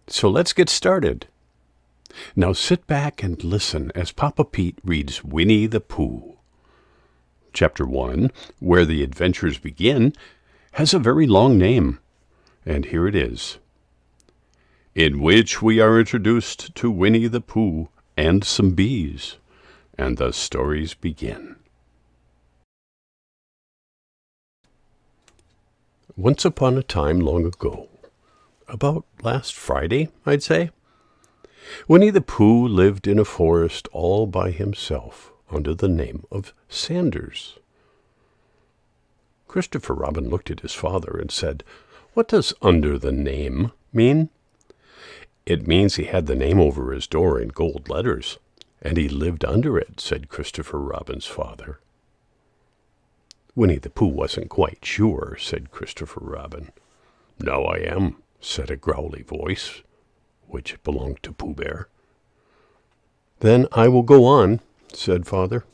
So let's get started. Now sit back and listen as Papa Pete reads Winnie the Pooh. Chapter 1, Where the Adventures Begin, has a very long name, and here it is. In which we are introduced to Winnie the Pooh and some bees, and the stories begin. Once upon a time long ago, about last Friday, I'd say, Winnie the Pooh lived in a forest all by himself under the name of Sanders. Christopher Robin looked at his father and said, "What does under the name mean?" "It means he had the name over his door in gold letters, and he lived under it," said Christopher Robin's father. Winnie the Pooh wasn't quite sure, said Christopher Robin. "Now I am," said a growly voice, which belonged to Pooh Bear. "Then I will go on," said Father.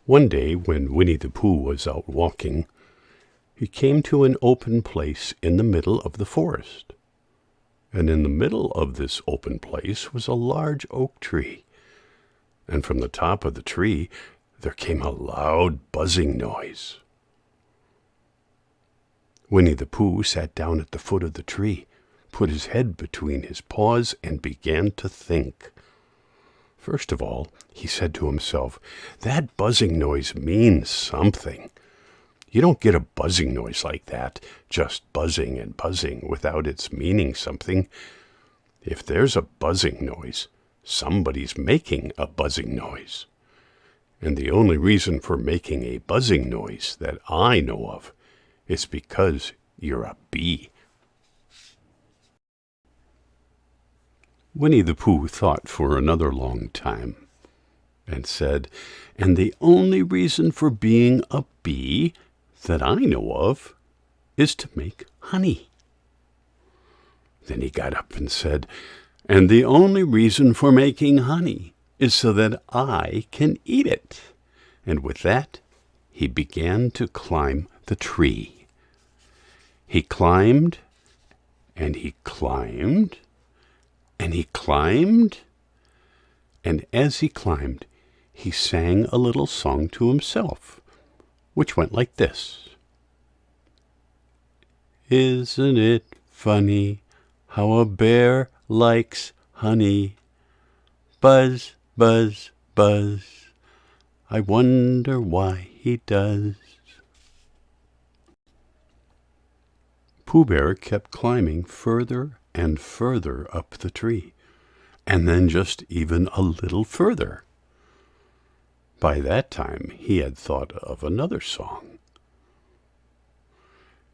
One day when Winnie the Pooh was out walking, he came to an open place in the middle of the forest. And in the middle of this open place was a large oak tree. And from the top of the tree there came a loud buzzing noise. Winnie the Pooh sat down at the foot of the tree, put his head between his paws, and began to think. First of all, he said to himself, "That buzzing noise means something. You don't get a buzzing noise like that, just buzzing and buzzing, without its meaning something. If there's a buzzing noise, somebody's making a buzzing noise. And the only reason for making a buzzing noise that I know of is because you're a bee." Winnie the Pooh thought for another long time and said, "And the only reason for being a bee that I know of is to make honey." Then he got up and said, "And the only reason for making honey is so that I can eat it." And with that, he began to climb the tree. He climbed, and he climbed, and he climbed, and as he climbed, he sang a little song to himself, which went like this. "Isn't it funny how a bear likes honey? Buzz, buzz, buzz. I wonder why he does." Pooh Bear kept climbing further and further up the tree, and then just even a little further. By that time he had thought of another song.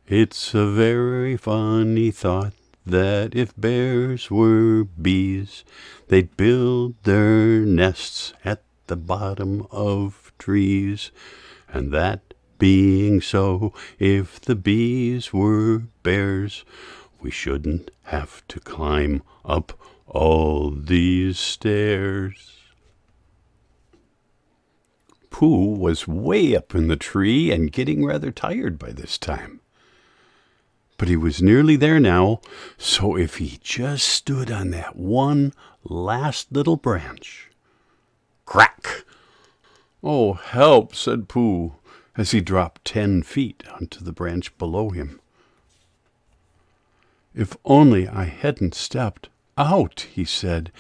"It's a very funny thought that if bears were bees, they'd build their nests at the bottom of trees. And that being so, if the bees were bears, we shouldn't have to climb up all these stairs." Pooh was way up in the tree and getting rather tired by this time. But he was nearly there now, so if he just stood on that one last little branch. Crack! "Oh, help!" said Pooh, as he dropped 10 feet onto the branch below him. "If only I hadn't stepped out," he said,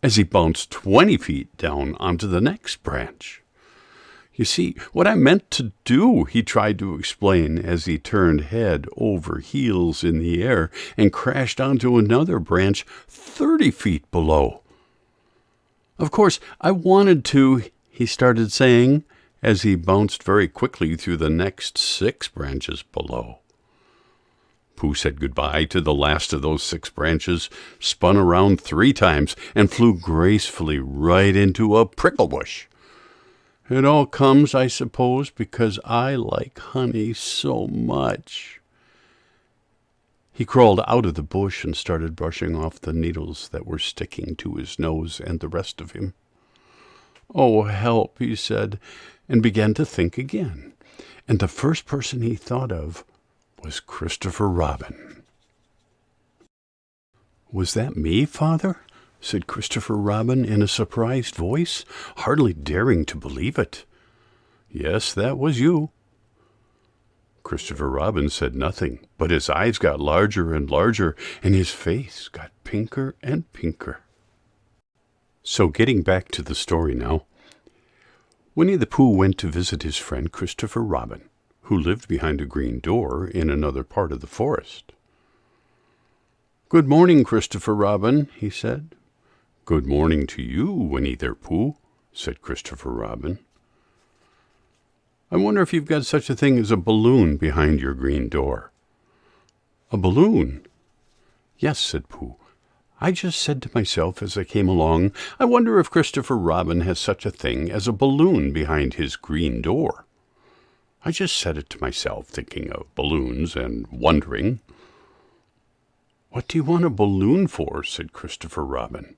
as he bounced 20 feet down onto the next branch. "You see, what I meant to do," he tried to explain as he turned head over heels in the air and crashed onto another branch 30 feet below. "Of course, I wanted to," he started saying, as he bounced very quickly through the next 6 branches below. Pooh said goodbye to the last of those 6 branches, spun around 3 times, and flew gracefully right into a prickle bush. "It all comes, I suppose, because I like honey so much." He crawled out of the bush and started brushing off the needles that were sticking to his nose and the rest of him. "Oh, help," he said, and began to think again. And the first person he thought of was Christopher Robin. "Was that me, Father?" said Christopher Robin in a surprised voice, hardly daring to believe it. "Yes, that was you." Christopher Robin said nothing, but his eyes got larger and larger, and his face got pinker and pinker. So getting back to the story now, Winnie the Pooh went to visit his friend Christopher Robin, who lived behind a green door in another part of the forest. "Good morning, Christopher Robin," he said. "Good morning to you, Winnie the Pooh," said Christopher Robin. "I wonder if you've got such a thing as a balloon behind your green door." "A balloon?" "Yes," said Pooh. "I just said to myself as I came along, I wonder if Christopher Robin has such a thing as a balloon behind his green door. I just said it to myself, thinking of balloons and wondering." "What do you want a balloon for?" said Christopher Robin.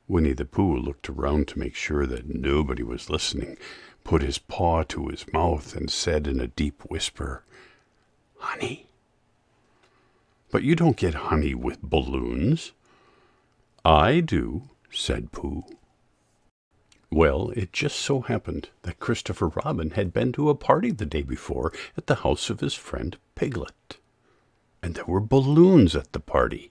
Winnie the Pooh looked around to make sure that nobody was listening, put his paw to his mouth, and said in a deep whisper, "Honey." "But you don't get honey with balloons." "I do," said Pooh. Well, it just so happened that Christopher Robin had been to a party the day before at the house of his friend Piglet, and there were balloons at the party.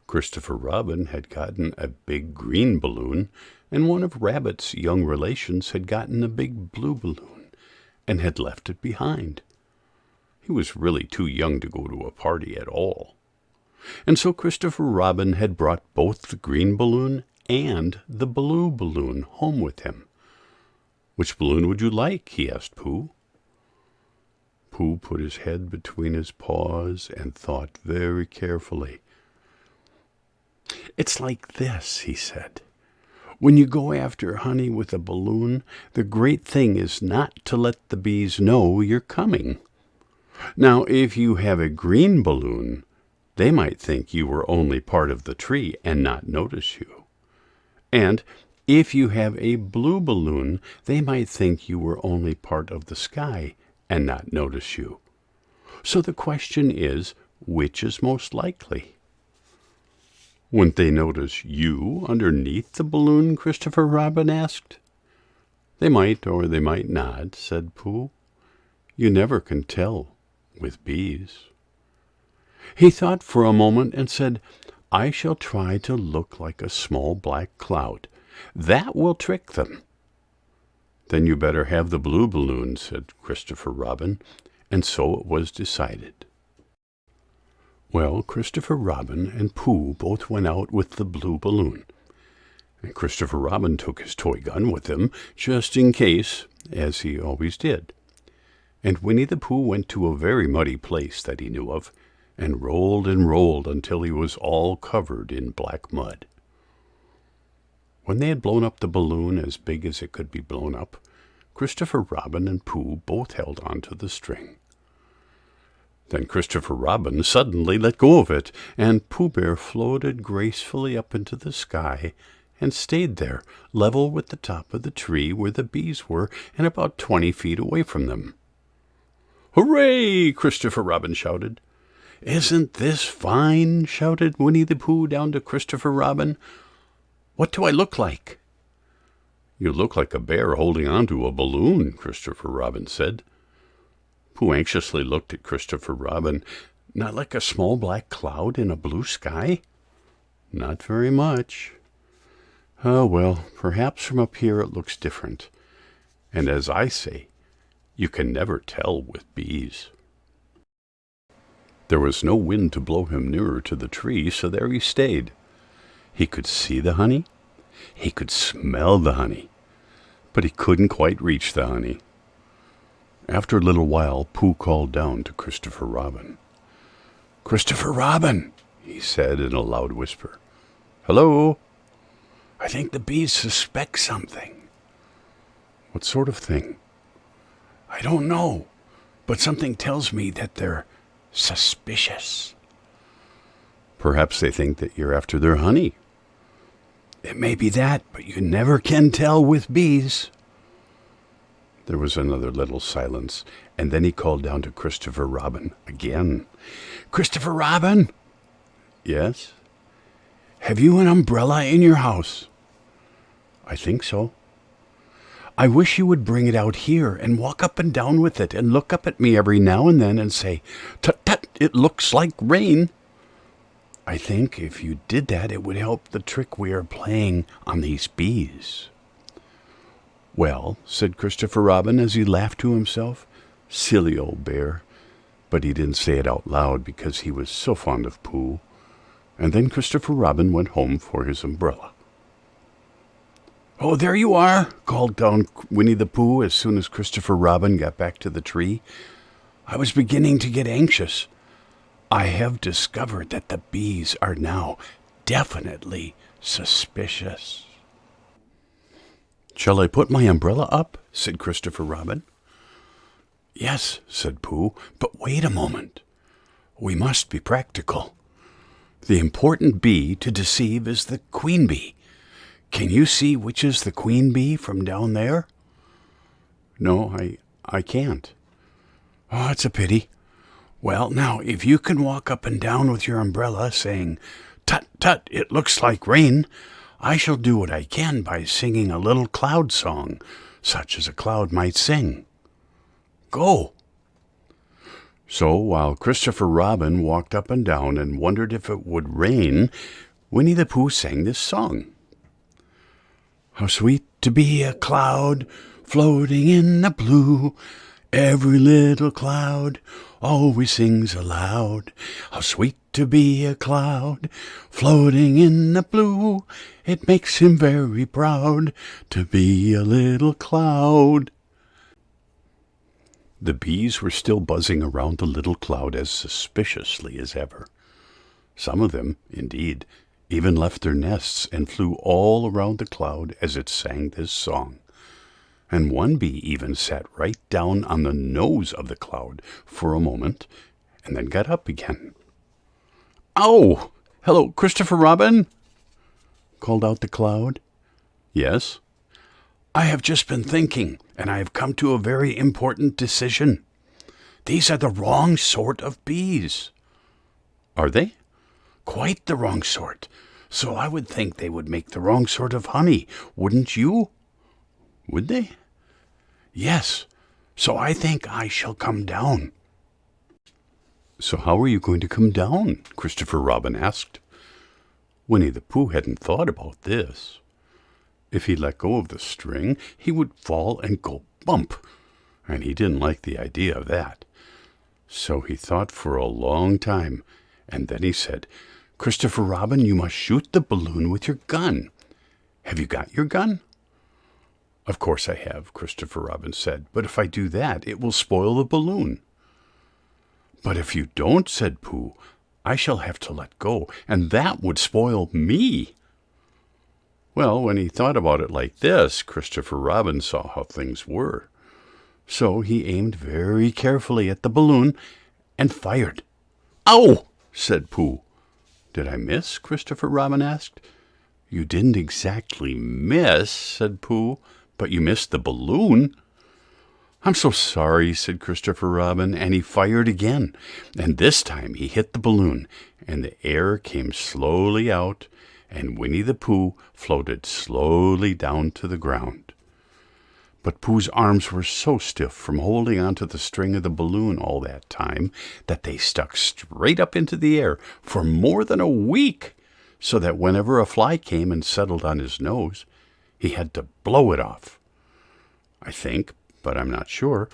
Christopher Robin had gotten a big green balloon, and one of Rabbit's young relations had gotten a big blue balloon, and had left it behind. He was really too young to go to a party at all. And so Christopher Robin had brought both the green balloon and the blue balloon home with him. "Which balloon would you like?" he asked Pooh. Pooh put his head between his paws and thought very carefully. "It's like this," he said. "When you go after honey with a balloon, the great thing is not to let the bees know you're coming. Now, if you have a green balloon, they might think you were only part of the tree and not notice you. And if you have a blue balloon, they might think you were only part of the sky and not notice you. So the question is, which is most likely?" "Wouldn't they notice you underneath the balloon?" Christopher Robin asked. "They might or they might not," said Pooh. "You never can tell with bees." He thought for a moment and said, "I shall try to look like a small black cloud. That will trick them." "Then you better have the blue balloon," said Christopher Robin, and so it was decided. Well, Christopher Robin and Pooh both went out with the blue balloon, and Christopher Robin took his toy gun with him, just in case, as he always did. And Winnie the Pooh went to a very muddy place that he knew of, and rolled until he was all covered in black mud. When they had blown up the balloon as big as it could be blown up, Christopher Robin and Pooh both held on to the string. Then Christopher Robin suddenly let go of it, and Pooh Bear floated gracefully up into the sky and stayed there, level with the top of the tree where the bees were, and about 20 feet away from them. "Hooray!" Christopher Robin shouted. "Isn't this fine?" shouted Winnie the Pooh down to Christopher Robin. "What do I look like?" "You look like a bear holding on to a balloon," Christopher Robin said. Pooh anxiously looked at Christopher Robin. "Not like a small black cloud in a blue sky?" "Not very much." "Oh, well, perhaps from up here it looks different. And as I say, you can never tell with bees." There was no wind to blow him nearer to the tree, so there he stayed. He could see the honey, he could smell the honey, but he couldn't quite reach the honey. After a little while, Pooh called down to Christopher Robin. "Christopher Robin," he said in a loud whisper. "Hello?" "I think the bees suspect something." "What sort of thing?" "I don't know, but something tells me that they're suspicious." "Perhaps they think that you're after their honey." "It may be that, but you never can tell with bees." There was another little silence, and then he called down to Christopher Robin again. "Christopher Robin!" Yes? Have you an umbrella in your house? I think so. I wish you would bring it out here and walk up and down with it and look up at me every now and then and say, "Tut, tut, it looks like rain." I think if you did that, it would help the trick we are playing on these bees. Well, said Christopher Robin as he laughed to himself, silly old bear. But he didn't say it out loud because he was so fond of Pooh. And then Christopher Robin went home for his umbrella. "Oh, there you are," called down Winnie the Pooh as soon as Christopher Robin got back to the tree. "I was beginning to get anxious. I have discovered that the bees are now definitely suspicious." "Shall I put my umbrella up?" said Christopher Robin. "Yes," said Pooh, "but wait a moment. We must be practical. The important bee to deceive is the queen bee. Can you see which is the queen bee from down there?" "No, I can't." "Oh, it's a pity. Well, now, if you can walk up and down with your umbrella, saying, 'Tut, tut, it looks like rain,' I shall do what I can by singing a little cloud song, such as a cloud might sing. Go." So while Christopher Robin walked up and down and wondered if it would rain, Winnie the Pooh sang this song. "How sweet to be a cloud floating in the blue. Every little cloud always sings aloud. How sweet to be a cloud floating in the blue. It makes him very proud to be a little cloud." The bees were still buzzing around the little cloud as suspiciously as ever. Some of them, indeed, even left their nests and flew all around the cloud as it sang this song. And one bee even sat right down on the nose of the cloud for a moment and then got up again. "Oh, hello, Christopher Robin," called out the cloud. "Yes?" "I have just been thinking, and I have come to a very important decision. These are the wrong sort of bees." "Are they?" "Quite the wrong sort. So I would think they would make the wrong sort of honey, wouldn't you?" "Would they?" "Yes. So I think I shall come down." "So how are you going to come down?" Christopher Robin asked. Winnie the Pooh hadn't thought about this. If he let go of the string, he would fall and go bump, and he didn't like the idea of that. So he thought for a long time, and then he said, "Christopher Robin, you must shoot the balloon with your gun. Have you got your gun?" "Of course I have," Christopher Robin said, "but if I do that, it will spoil the balloon." "But if you don't," said Pooh, "I shall have to let go, and that would spoil me." Well, when he thought about it like this, Christopher Robin saw how things were. So he aimed very carefully at the balloon and fired. "Ow!" said Pooh. "Did I miss?" Christopher Robin asked. "You didn't exactly miss," said Pooh, "but you missed the balloon." "I'm so sorry," said Christopher Robin, and he fired again. And this time he hit the balloon, and the air came slowly out, and Winnie the Pooh floated slowly down to the ground. But Pooh's arms were so stiff from holding onto the string of the balloon all that time that they stuck straight up into the air for more than a week, so that whenever a fly came and settled on his nose, he had to blow it off. I think, but I'm not sure,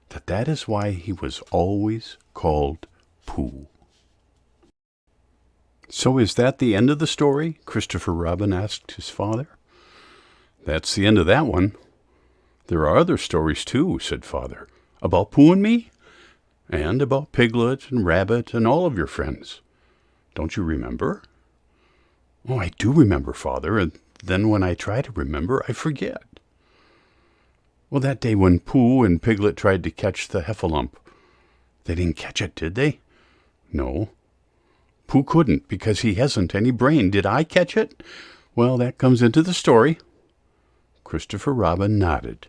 that is why he was always called Pooh. "So is that the end of the story?" Christopher Robin asked his father. "That's the end of that one. There are other stories too," said Father, "about Pooh and me, and about Piglet and Rabbit and all of your friends. Don't you remember?" "Oh, I do remember, Father, and then when I try to remember, I forget." "Well, that day when Pooh and Piglet tried to catch the heffalump, they didn't catch it, did they?" "No. Pooh couldn't because he hasn't any brain. Did I catch it?" "Well, that comes into the story." Christopher Robin nodded.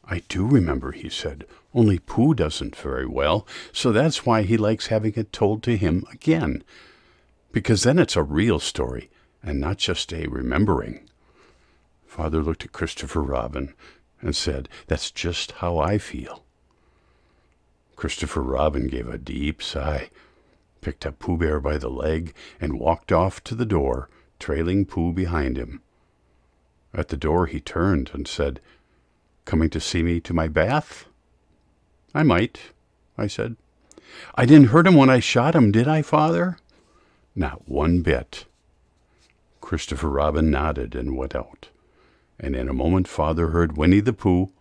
"I do remember," he said, "only Pooh doesn't very well, so that's why he likes having it told to him again. because then it's a real story and not just a remembering." Father looked at Christopher Robin and said, "That's just how I feel." Christopher Robin gave a deep sigh, picked up Pooh Bear by the leg, and walked off to the door, trailing Pooh behind him. At the door he turned and said, "Coming to see me to my bath?" "I might," I said. "I didn't hurt him when I shot him, did I, Father?" "Not one bit." Christopher Robin nodded and went out, and in a moment Father heard Winnie the Pooh,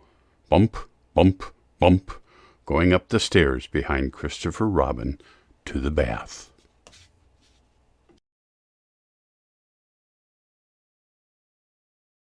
bump, bump, bump, going up the stairs behind Christopher Robin to the bath.